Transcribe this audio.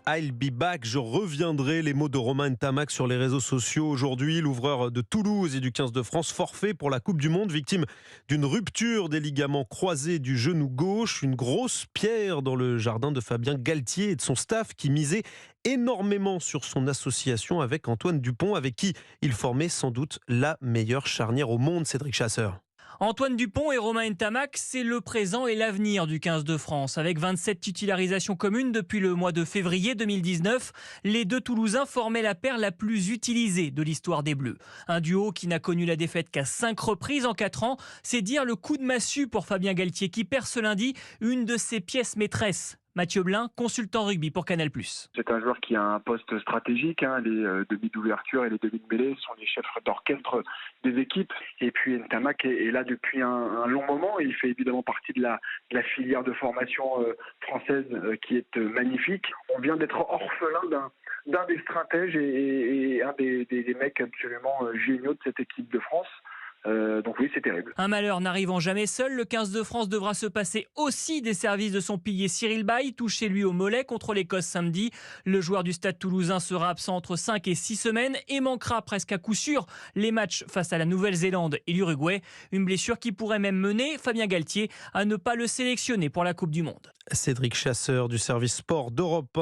I'll be back, je reviendrai. Les mots de Romain Ntamak sur les réseaux sociaux aujourd'hui. L'ouvreur de Toulouse et du 15 de France, forfait pour la Coupe du Monde, victime d'une rupture des ligaments croisés du genou gauche. Une grosse pierre dans le jardin de Fabien Galtier et de son staff qui misait énormément sur son association avec Antoine Dupont, avec qui il formait sans doute la meilleure charnière au monde, Cédric Chasseur. Antoine Dupont et Romain Ntamak, c'est le présent et l'avenir du 15 de France. Avec 27 titularisations communes depuis le mois de février 2019, les deux Toulousains formaient la paire la plus utilisée de l'histoire des Bleus. Un duo qui n'a connu la défaite qu'à 5 reprises en 4 ans. C'est dire le coup de massue pour Fabien Galtier qui perd ce lundi une de ses pièces maîtresses. Mathieu Blin, consultant rugby pour Canal+. C'est un joueur qui a un poste stratégique. Les demi d'ouverture et les demi de mêlée sont les chefs d'orchestre des équipes. Et puis Ntamak est là depuis un long moment. Il fait évidemment partie de la filière de formation française qui est magnifique. On vient d'être orphelin d'un des stratèges et un des mecs absolument géniaux de cette équipe de France. Donc oui, c'est terrible. Un malheur n'arrivant jamais seul, le 15 de France devra se passer aussi des services de son pilier Cyril Baille, touché lui au mollet contre l'Écosse samedi. Le joueur du Stade Toulousain sera absent entre 5 et 6 semaines et manquera presque à coup sûr les matchs face à la Nouvelle-Zélande et l'Uruguay. Une blessure qui pourrait même mener Fabien Galtier à ne pas le sélectionner pour la Coupe du Monde. Cédric Chasseur du service sport d'Europe 1.